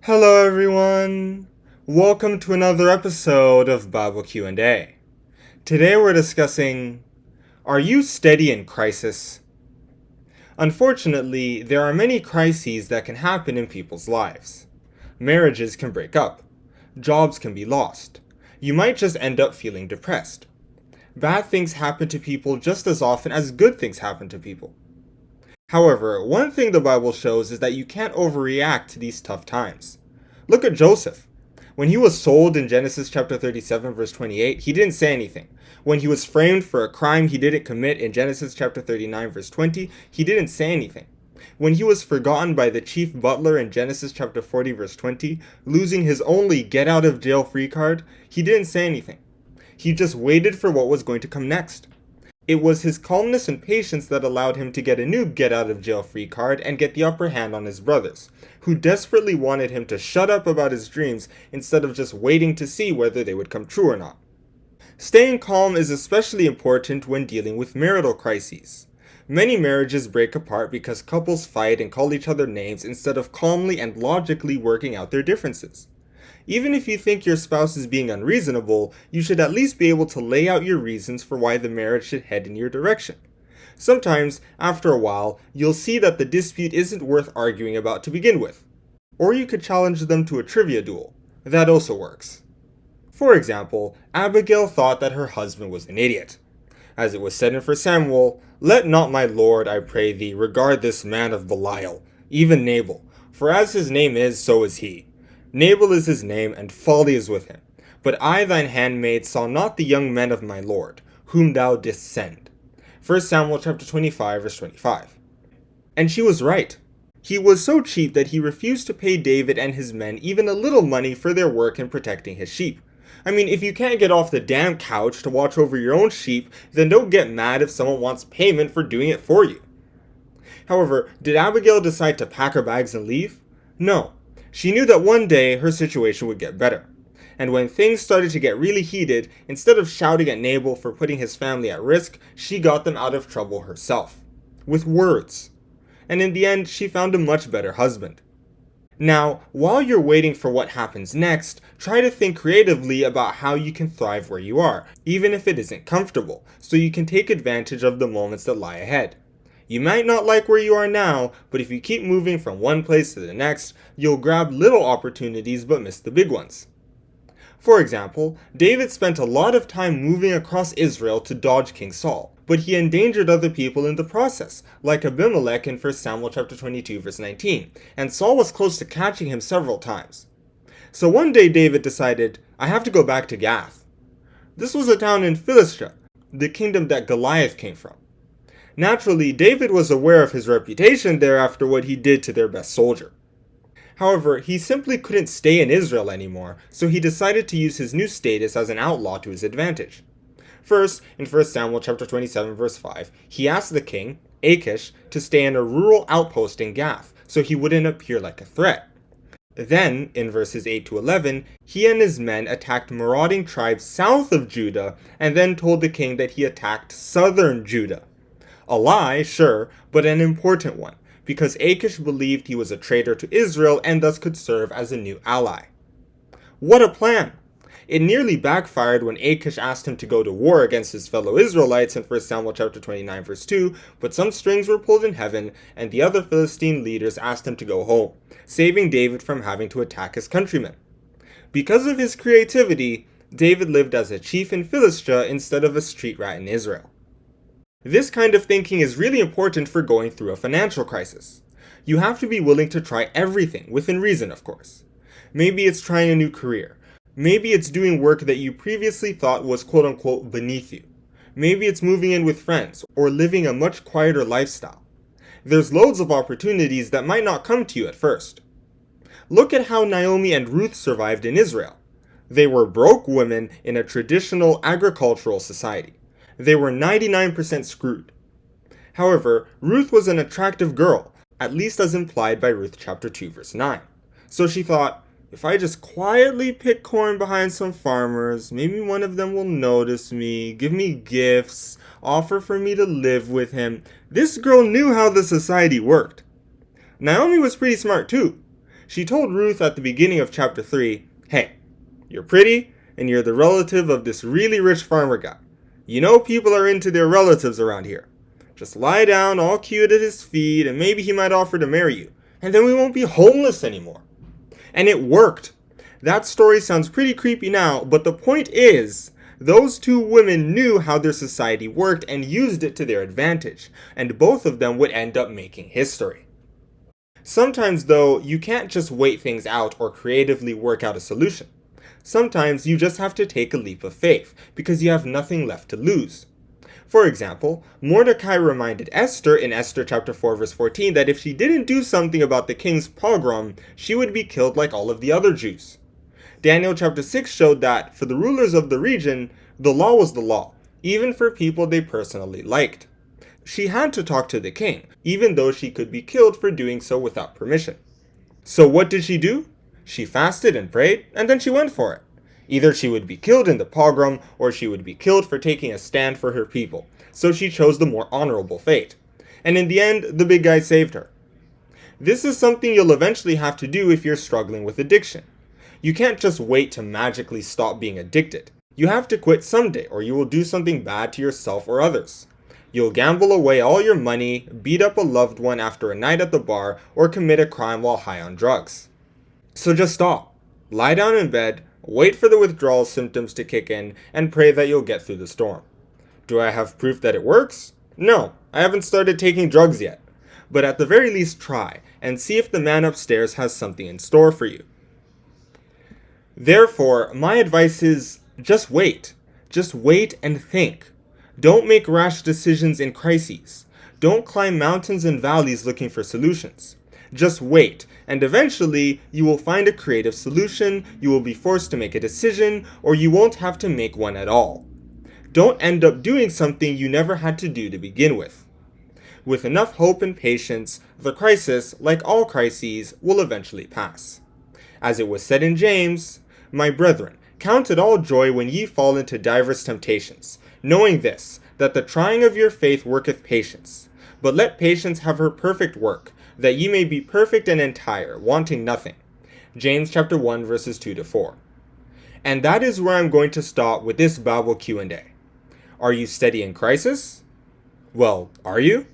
Hello everyone! Welcome to another episode of Bible Q&A. Today we're discussing, are you steady in crisis? Unfortunately, there are many crises that can happen in people's lives. Marriages can break up. Jobs can be lost. You might just end up feeling depressed. Bad things happen to people just as often as good things happen to people. However, one thing the Bible shows is that you can't overreact to these tough times. Look at Joseph. When he was sold in Genesis chapter 37 verse 28, he didn't say anything. When he was framed for a crime he didn't commit in Genesis chapter 39 verse 20, he didn't say anything. When he was forgotten by the chief butler in Genesis chapter 40 verse 20, losing his only get out of jail free card, he didn't say anything. He just waited for what was going to come next. It was his calmness and patience that allowed him to get a new get-out-of-jail-free card and get the upper hand on his brothers, who desperately wanted him to shut up about his dreams instead of just waiting to see whether they would come true or not. Staying calm is especially important when dealing with marital crises. Many marriages break apart because couples fight and call each other names instead of calmly and logically working out their differences. Even if you think your spouse is being unreasonable, you should at least be able to lay out your reasons for why the marriage should head in your direction. Sometimes, after a while, you'll see that the dispute isn't worth arguing about to begin with. Or you could challenge them to a trivia duel. That also works. For example, Abigail thought that her husband was an idiot. As it was said in 1 Samuel, "Let not my lord, I pray thee, regard this man of Belial, even Nabal, for as his name is, so is he. Nabal is his name, and folly is with him. But I thine handmaid saw not the young men of my lord, whom thou didst send." 1 Samuel chapter 25, verse 25. And she was right. He was so cheap that he refused to pay David and his men even a little money for their work in protecting his sheep. I mean, if you can't get off the damn couch to watch over your own sheep, then don't get mad if someone wants payment for doing it for you. However, did Abigail decide to pack her bags and leave? No. She knew that one day her situation would get better. And when things started to get really heated, instead of shouting at Nabal for putting his family at risk, she got them out of trouble herself. With words. And in the end, she found a much better husband. Now, while you're waiting for what happens next, try to think creatively about how you can thrive where you are, even if it isn't comfortable, so you can take advantage of the moments that lie ahead. You might not like where you are now, but if you keep moving from one place to the next, you'll grab little opportunities but miss the big ones. For example, David spent a lot of time moving across Israel to dodge King Saul, but he endangered other people in the process, like Abimelech in 1 Samuel chapter 22 verse 19, and Saul was close to catching him several times. So one day David decided, I have to go back to Gath. This was a town in Philistia, the kingdom that Goliath came from. Naturally, David was aware of his reputation there after what he did to their best soldier. However, he simply couldn't stay in Israel anymore, so he decided to use his new status as an outlaw to his advantage. First, in 1 Samuel chapter 27 verse 5, he asked the king, Achish, to stay in a rural outpost in Gath, so he wouldn't appear like a threat. Then, in verses 8 to 11, he and his men attacked marauding tribes south of Judah, and then told the king that he attacked southern Judah. A lie, sure, but an important one, because Achish believed he was a traitor to Israel and thus could serve as a new ally. What a plan! It nearly backfired when Achish asked him to go to war against his fellow Israelites in 1 Samuel chapter 29 verse 2, but some strings were pulled in heaven, and the other Philistine leaders asked him to go home, saving David from having to attack his countrymen. Because of his creativity, David lived as a chief in Philistia instead of a street rat in Israel. This kind of thinking is really important for going through a financial crisis. You have to be willing to try everything, within reason of course. Maybe it's trying a new career. Maybe it's doing work that you previously thought was quote-unquote beneath you. Maybe it's moving in with friends, or living a much quieter lifestyle. There's loads of opportunities that might not come to you at first. Look at how Naomi and Ruth survived in Israel. They were broke women in a traditional agricultural society. They were 99% screwed. However, Ruth was an attractive girl, at least as implied by Ruth chapter 2 verse 9. So she thought, if I just quietly pick corn behind some farmers, maybe one of them will notice me, give me gifts, offer for me to live with him. This girl knew how the society worked. Naomi was pretty smart too. She told Ruth at the beginning of chapter 3, "Hey, you're pretty, and you're the relative of this really rich farmer guy. You know people are into their relatives around here. Just lie down all cute at his feet, and maybe he might offer to marry you, and then we won't be homeless anymore." And it worked. That story sounds pretty creepy now, but the point is, those two women knew how their society worked and used it to their advantage, and both of them would end up making history. Sometimes, though, you can't just wait things out or creatively work out a solution. Sometimes you just have to take a leap of faith, because you have nothing left to lose. For example, Mordecai reminded Esther in Esther chapter 4 verse 14 that if she didn't do something about the king's pogrom, she would be killed like all of the other Jews. Daniel chapter 6 showed that, for the rulers of the region, the law was the law, even for people they personally liked. She had to talk to the king, even though she could be killed for doing so without permission. So what did she do? She fasted and prayed, and then she went for it. Either she would be killed in the pogrom, or she would be killed for taking a stand for her people. So she chose the more honorable fate. And in the end, the big guy saved her. This is something you'll eventually have to do if you're struggling with addiction. You can't just wait to magically stop being addicted. You have to quit someday, or you will do something bad to yourself or others. You'll gamble away all your money, beat up a loved one after a night at the bar, or commit a crime while high on drugs. So just stop. Lie down in bed, wait for the withdrawal symptoms to kick in, and pray that you'll get through the storm. Do I have proof that it works? No, I haven't started taking drugs yet. But at the very least try, and see if the man upstairs has something in store for you. Therefore, my advice is, just wait. Just wait and think. Don't make rash decisions in crises. Don't climb mountains and valleys looking for solutions. Just wait, and eventually you will find a creative solution, you will be forced to make a decision, or you won't have to make one at all. Don't end up doing something you never had to do to begin with. With enough hope and patience, the crisis, like all crises, will eventually pass. As it was said in James, "My brethren, count it all joy when ye fall into divers temptations, knowing this, that the trying of your faith worketh patience. But let patience have her perfect work, that ye may be perfect and entire, wanting nothing." James chapter 1 verses 2 to 4. And that is where I'm going to stop with this Bible Q&A. Are you steady in crisis? Well, are you?